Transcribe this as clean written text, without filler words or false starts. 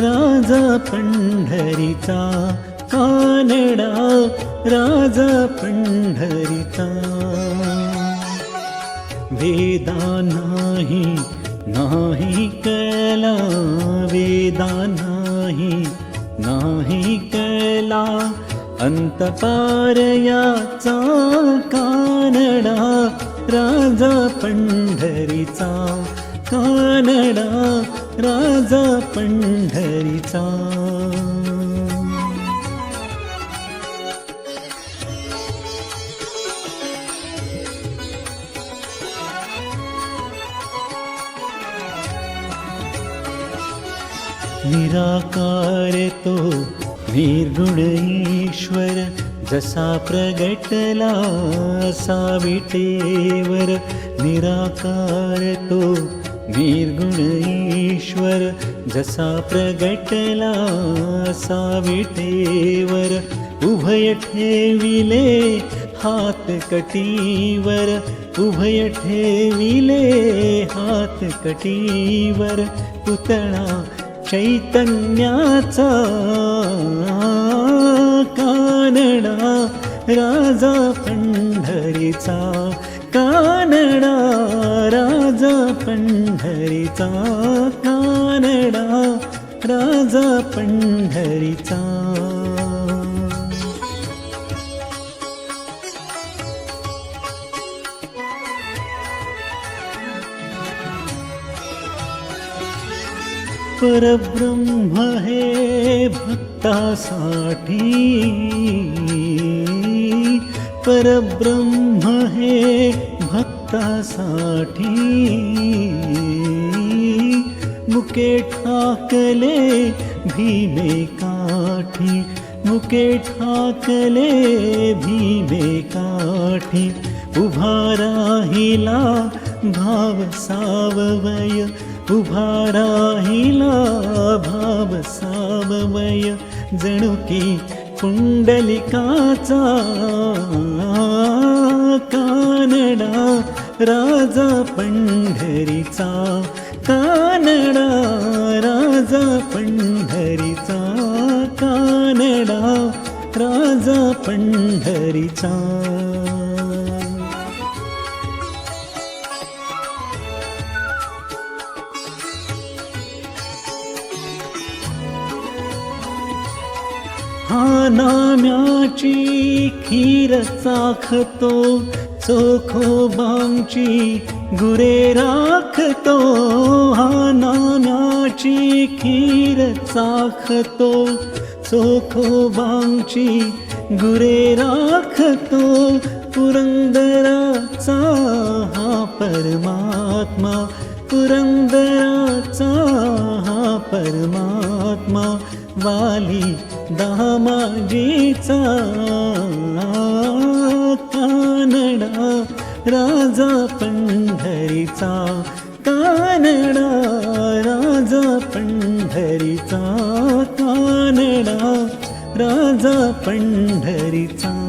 राजा पंढरीचा, कानडा राजा पंढरीचा. वेदा नाही नाही कळला, वेदा नाही नाही कळला, अंतपार याचा कानडा राजा पंढरीचा, कानडा राजा पंढरीचा. निराकार तो निर्गुण ईश्वर, जसा प्रगटला असा विटेवर. निराकार तो निर्गुण ईश्वर, जसा प्रगटला असा विटेवर. उभय ठेविले हात कटीवर, उभय ठेविले हात कटीवर. पुतळा चैतन्याचा, कानडा राजा पंढरीचा, कानडा राजा पंढरीचा, कानडा राजा पंढरीचा. परब्रह्म हे भक्तासाठी, परब्रह्म हे भक्तासाठी. मुके ठाकले भीमे काठी, मुके ठाकले भीमे काठी. उभा राहिला भाव साववय, उभा राहिला भाव साववय. जणू की पुंडलिकाचा, कानडा राजा पंढरीचा, कानडा राजा पंढरीचा, कानडा राजा पंढरीचा. हा नाम्याची खीर चाखतो, चोखोबांची गुरे राखतो. हा नाम्याची खीर चाखतो, चोखोबांची गुरे राखतो. पुरंदराचा हा परमात्मा, पुरंदराचा हा परमात्मा. वाली दामाजीचा, कानडा राजा पंढरीचा, कानडा राजा पंढरीचा, कानडा राजा पंढरीचा.